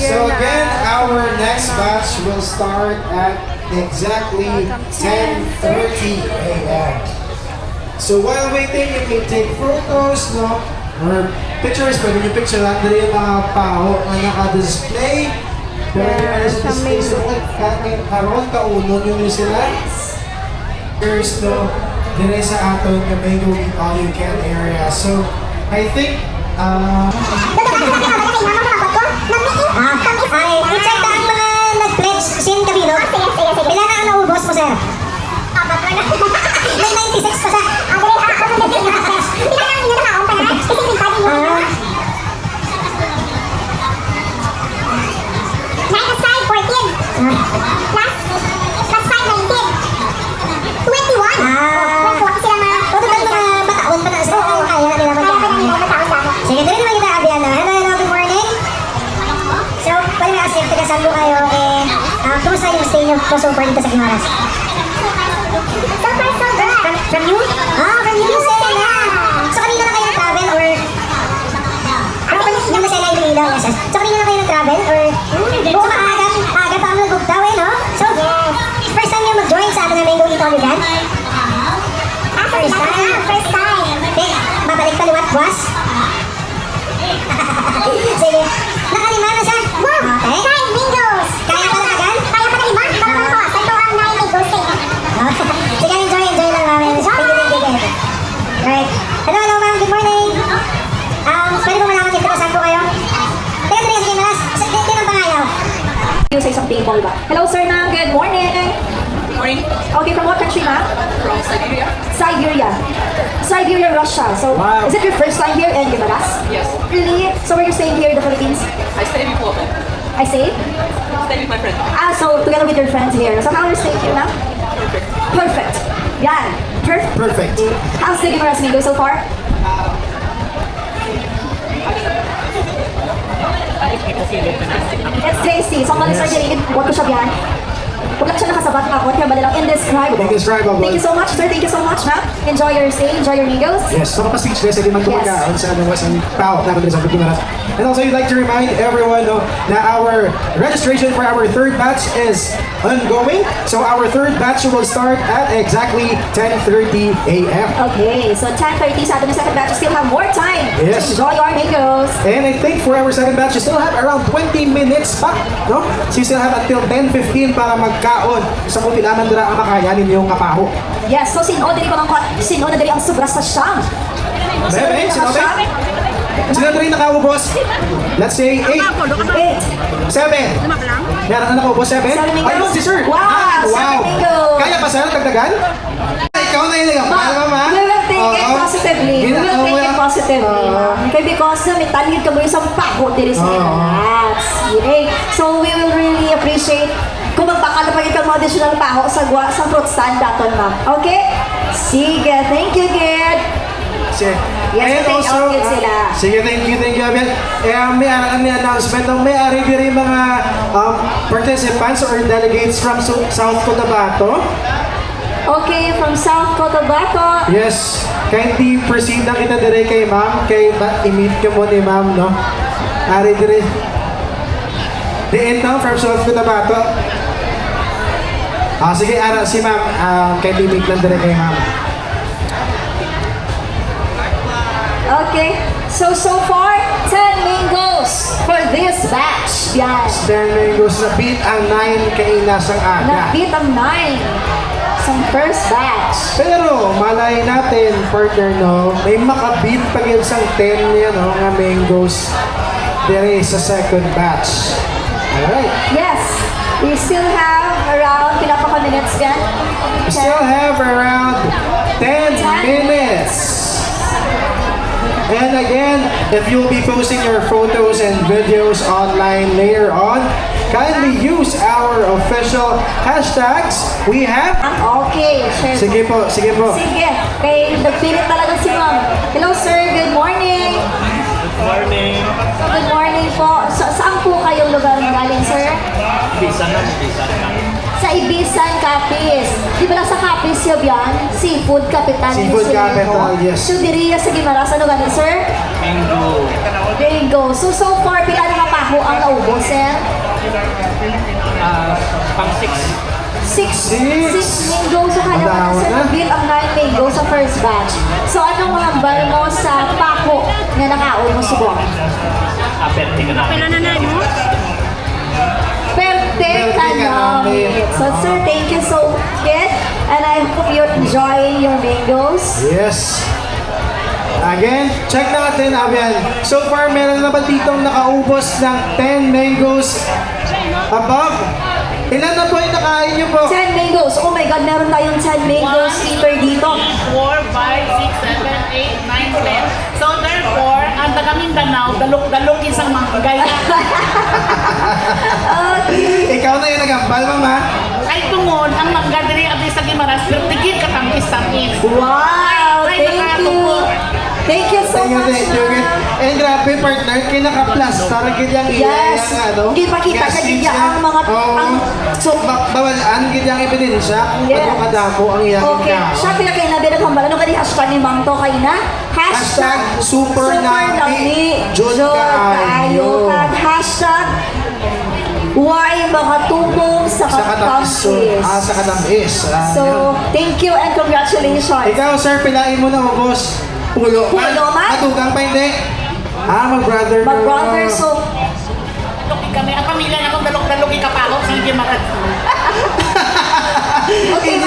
So again, our next batch will start at exactly 10:30 a.m. So while waiting, you can take photos, no? Or pictures, pwede nyo picture lang din yung mga pao na naka-display. Pwede nyo sa display sila, karoon kaunon yun sila. Here's no, dire sa aton na mango all you can area. So, I think, i-check na ang mga nag-pledge sin Kabino. Ilan na ang naubos mo, sir? May 96 pa siya. So far dito sa Guimaras. So far so good. From you? From you, Sela. So kanina na kayo nag-travel or? Yung Masela Iloilo, yes. So kanina na kayo nag-travel or? Buo maaga pa ang nag-book daw no? So, first time yung mag-join sa atin na Mango Eat All Event? First time. First time. Okay, babalik pa liwat, buwas. Sige. Nakalima na siya. Wow! Okay. 5 mangoes! Kaya pala agad? Kaya pala iba? Sige, enjoy lang namin. Right. Hello, ma'am. Good morning. Pwede po malaman dito saan po kayo? Teka, sige, malas. Din ang pangayaw. Say something, ba? Hello, sir, ma'am. Good morning. Good morning. Okay, from what country, ma'am? From Siberia. Siberia, Russia. So, Wow. is it your first time here in Guimaras? Yes. Really? So, where you staying here in the Philippines? I stayed before. I say? Stayed with my friend. So together with your friends here. So, how are you staying here, ma'am? Perfect. Perfect. Yeah. Perfect. perfect. How's the Guimaras Mango so far? It's tasty. So, ang malis ay what ko siya biyan? Huwag lang siya nakasabat ako. Kaya ba nilang indescribable. Indescribable. Thank you so much, sir. Thank you so much, ma'am. Enjoy your stay. Enjoy your mangoes. Yes, so kapag-speechless, hindi man kumakaon sa anong wasang tao na sa Guimaras. And also, I'd like to remind everyone no, na our registration for our third batch is ongoing. So our third batch will start at exactly 10:30 a.m. Okay, so 10:30 sa atin ng second batch. You still have more time Yes. to enjoy your mangoes. And I think for our second batch, you still have around 20 minutes pa, no? So you still have until 10:15 para magkaon. Sa kung pilaman dira ang makayanin yung kapaho. Yes, so sino diri ang sobra sa siyang. Bebe, sino ba? Sino diri nakaubos? Let's say 8, 7. Meron na nakaubos 7? Seven mangoes. Ayun, si sir. Wow, Wow. 7 mangoes. Kaya pa sir, dagdagan? Ikaw na yun. Mama. We will take it positively. We will take it positively. Okay, because may talid ka mo yung sampaho diri sa Guimaras. Yay. So we will really appreciate kung magpakala pa ikaw mga additional paho sa fruit stand daton, ma'am. Okay? Sige, thank you, Gid. Sige. Yes, thank you, sila. Sige, thank you, Abel. May announcement ng may-ari din mga participants or delegates from South Cotabato. Okay, from South Cotabato. Yes, kindly proceed na kita dire kay ma'am. I-meet ko mo ni ma'am, no? Ari dire. Diin no, from South Cotabato. Sige, si ma'am. Kindly meet lang dire kay ma'am. Okay, so far, 10 mangoes for this batch. Yan. 10 mangoes na beat ang 9 kay nasang aga. Nag-beat ang 9 sa first batch. Pero malay natin, partner, no, may makabit pag yun sang 10 yan, no, nga mangoes dire sa second batch. Alright. Yes, we still have around pinapaka minutes yan. We still have around 10 minutes. And again, if you'll be posting your photos and videos online later on, kindly use our official hashtags. We have... Okay, sure. Sige po. Sige. Kay nagpilit talaga si ma'am. Hello, sir. Good morning. Good morning. Good morning po. Saan po kayong lugar galing, sir? Bisa na. Sa Ibisan Capiz. Di ba nasa Capiz yun yan? Seafood Capital. Seafood Capital, yes. So, diriya sa Gimaras. Ano ganun, sir? Bingo. So far, pila na kapaho ang naubos, sir? Pang 6. Six Six. mango. So, kaya Ang sir, dahon na. bill ang 9 mango sa first batch. So, anong mga bal mo sa pako na nakaon mo subong? Aperte ka na. Perte ka namin. So, sir, thank you so much. And I hope you're enjoying your mangoes. Yes. Again, check natin, Abian. So far, meron na ba ditong nakaubos ng 10 mangoes above? Ilan na po yung nakain niyo po? 10 mangoes. Oh my God, meron tayong 10 mangoes eater dito. 4, 5, 6, 7, 8, 9, 10. So therefore, ang taga Mindanao, dalok-dalok isang manggay. Ikaw na yung nagambal, mama. Ay tungod, ang mangga diri abdi sa Gimaras, pero tigil ka tamis-tamis. Wow! Ay, Thank you. nakakatuwa. Thank you so much, Thank you. ma'am. And grabe, partner, kinaka-plus. Tarang gidyang Yes. Hindi pakita sa gidya ang mga... ang, so, bawalan, gidyang ebidensya. Yes. Ano kadako ang iyang okay. tao. Siya pila kayo na binaghambal. Ano kani hashtag ni Mang to kayo na? Hashtag super nami. Jud kaayo. Kag hashtag why mga tumong sa Sa katamis. katamis. Sa katamis. So, thank you and congratulations. Ikaw, sir, pilain mo na ubos. Pulo. Pulo man? Matugang pa hindi. Mag-brother. Mag-brother, so Dalok kami, ang pamilya na kong dalok-dalok ikapahok sa Gimaras. okay.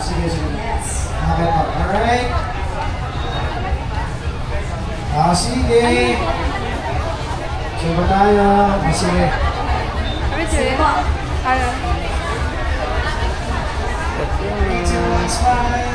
Sige, sige. Okay po. Alright. Sige. Sige ba tayo? Sige. Smile.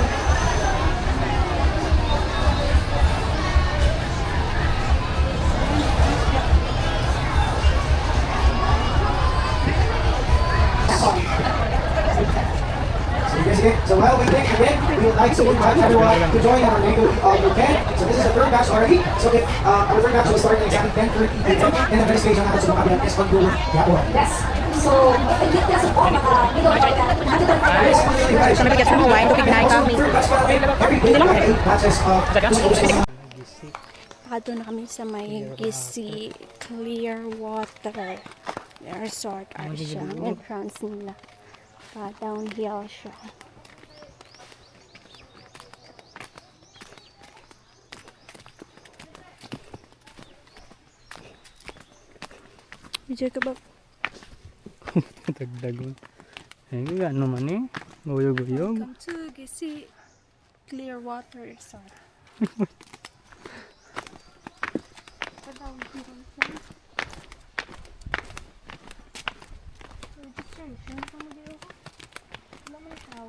Sige. So while we think again, we would like to invite everyone to join our Mango weekend. So this is the third batch already. So if our third batch will start at exactly 10:30 p.m. and the first stage natin sa mga kabilang is pagdulo. Yes. So, hindi kasi po dito pa ka. So nabigyan sa mga wine, tubig na Nakadto na kami sa may Gisi Clearwater Resort or siya. Entrance nila. Downhill siya. Video ka ba? Dagdagon. Eh, ano man eh. Guyog-guyog. Welcome to Gisi Clearwater Resort. Downhill siya. Registration pa mo dito ko. Wala man tao.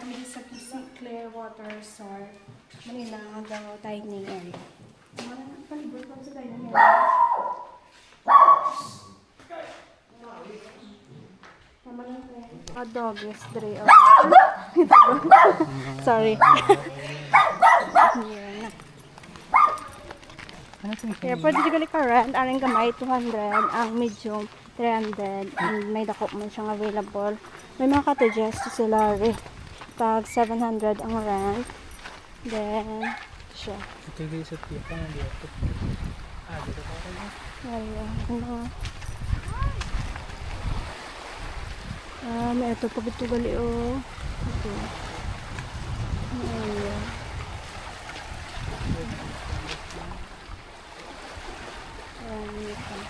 kami sa Clearwater Resort. Manila ang daw dining area. Palibot ko sa dining area. Doggies, Dre. Sorry. Here na. Kaya pwede siya ka rent. Aring gamay, 200. Ang medium, 300. And may dako man siyang available. May mga cottages sila rin. Tag 700 ang rent. Then, siya. Ito yung sa tipa nga dito. Dito pa ako na. Wala. May ito pag ito gali o. Ito. Ayan. Ayan.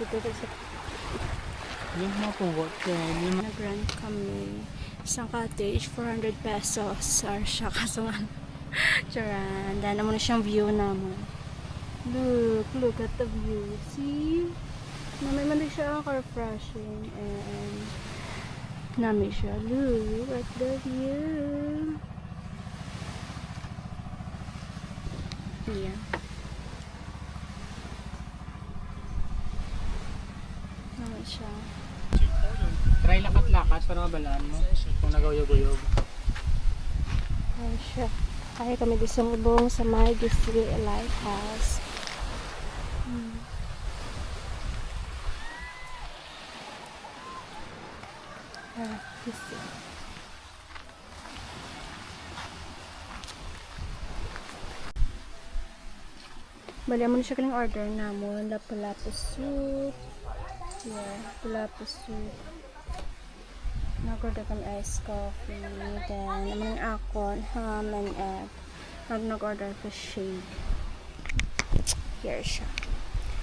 Dito sa Yung mga pugot. Yung mga nag-rent kami. Isang cottage, 400 pesos. Or siya kaso nga. Charan. Dahil naman na siyang view naman. Look at the view. See? Namay man din siya ang car refreshing. And namay siya. Look at the view. Yeah. Namay siya. try lakat-lakat para mabalaan mo kung nagawayog-uyog. Ayan siya. Kaya kami di sumubong sa may Gisli Lighthouse. Gisli. Bali mo na siya kaling order namon. Lapu-lapu soup. Yeah, lapu-lapu soup. Nag-order kami iced coffee. Then, naman yung akon, ham and egg. Nag-order ko shade. Here siya.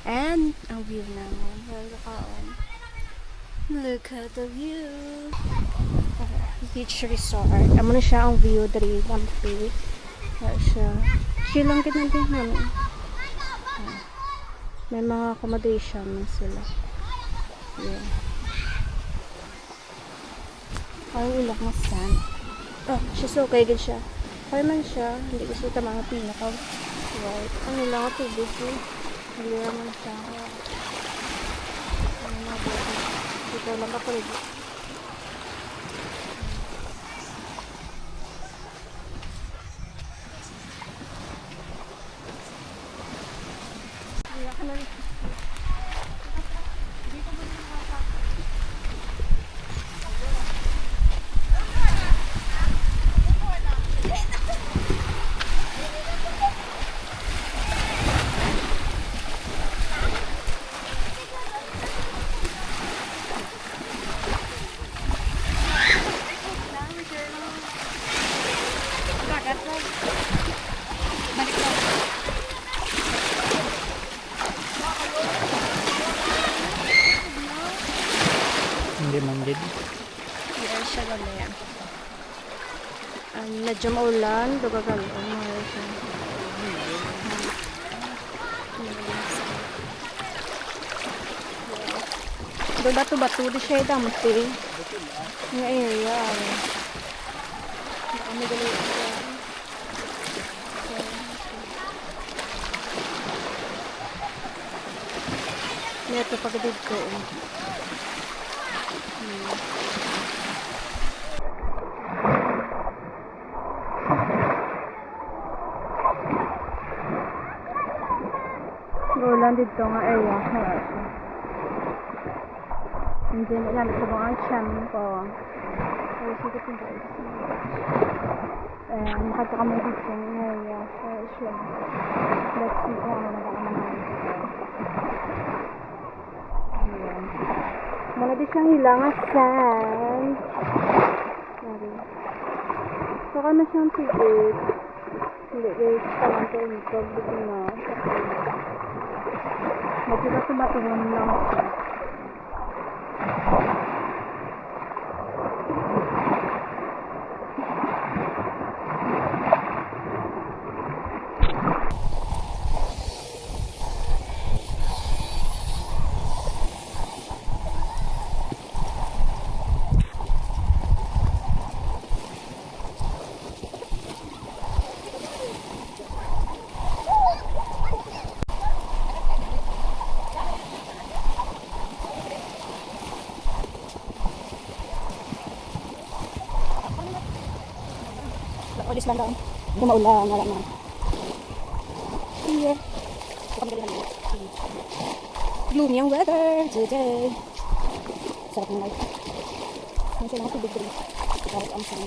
And, ang view naman. Look at the view. Beach resort. Amo na siya ang view dari Lampi. Here siya. Chill lang din namin. May mga accommodation sila. Yeah. Ang ulak na sand. Oh, siya okay good siya. Kaya man siya, hindi gusto ito mga pinakaw. Right. Ano lang ang tubig eh. Hindi naman siya. Ano nga ba? Dito lang ka pala. Hindi ka na rin. Hindi man din. Here siya gali. Medyo maulan, duga gali. Do batu-batu di siya dampi. Nga area. Kami gali. Ito pagdid ko. Ulan dito nga area. Hindi na namin sa mga chan ko. Ay, sige po guys. Nakita kami dito ng area. Let's see kung ano na baka naman. Ayan. Muna di siyang hilangan sand. Saka na siyang ticket. Hindi guys, parang ito yung dito na. Medyo na tumatungan lang siya. Alis lang daw. Kumaulan, wala na. Here. Gloomy ang weather today. Sarap ng light. Ano siya mga tubig rin. Sarap ang sun.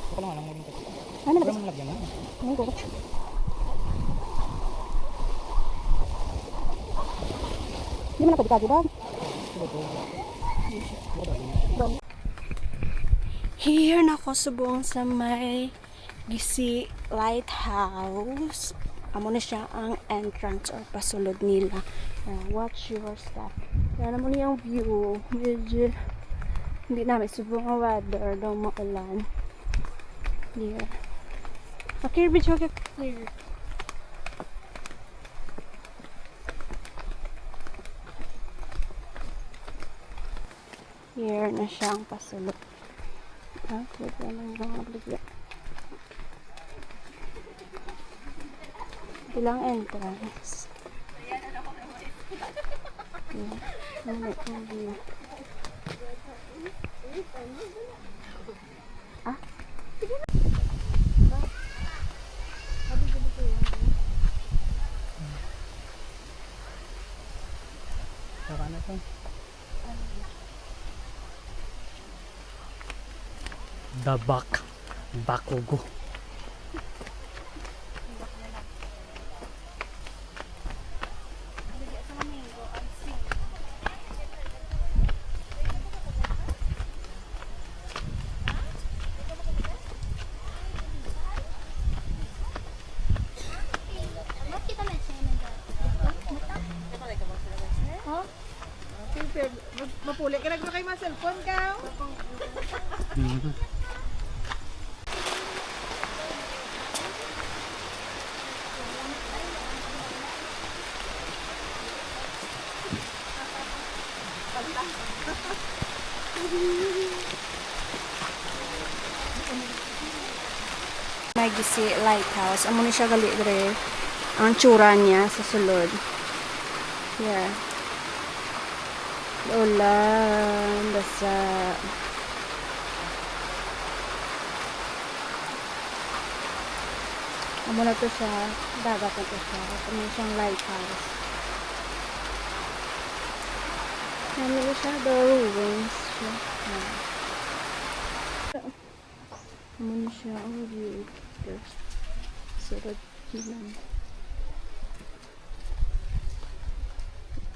Ito lang, alam mo rin kasi. Ano na Wala ba? man lagyan na. Ano ko? Hindi mo na pwede kagubag. Here na ako subong sa may Gisi Lighthouse. Amo na siya ang entrance or pasulod nila. Watch your step. Yan naman yung view. Medyo hindi namin subong ang weather daw maulan. Here. Okay, video clear. Here na siya ang pasulot. Ha? Wait lang mga bigla. Ilang entrance. Ano yung view? Ah? Saka na to. Dabak. Bakugo. Mapuli ka nagmakay mga cellphone ka. May Gisi Lighthouse. Amo ni siya gali dire. Ang tsura niya sa sulod. Yeah. Ulan, basa. Amo na to siya. Dagat na to siya. Amo siyang lighthouse. Ano siya? The ruins siya. Amo na siya ang view. Sarap lang.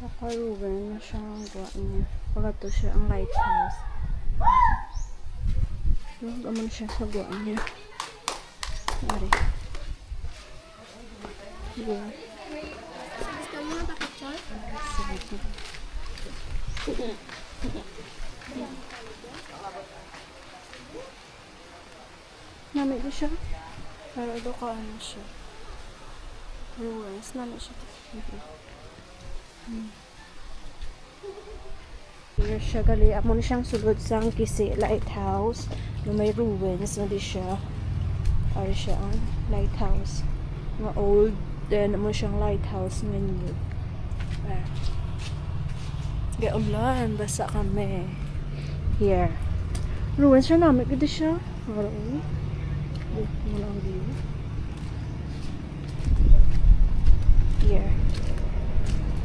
Nakarugan na siya ang gawa niya. Pagkato siya ang lighthouse. Naman siya sa gawa niya. Mari. Yeah. Nami di siya. Pero ito ka ano siya. Ruins. Nami siya. Here siya gali. Amo na siyang sulod sa Gisi Lighthouse. Na may ruins na di siya. Ari siya ang lighthouse. Mga old. Then amo siyang lighthouse nga new. Gaulan. Basa kami. Here. Ruins siya namin. Ganda siya. Maroon. Muna ang view. Here.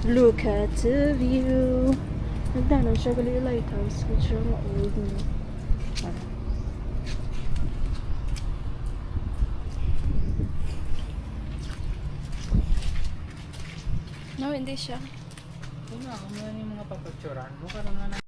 Look at the view. Nagdanan siya gali yung lighthouse. Kaya siya ma-old na. No, hindi siya. Kung na, kung yan yung mga papagtsuran mo, karoon na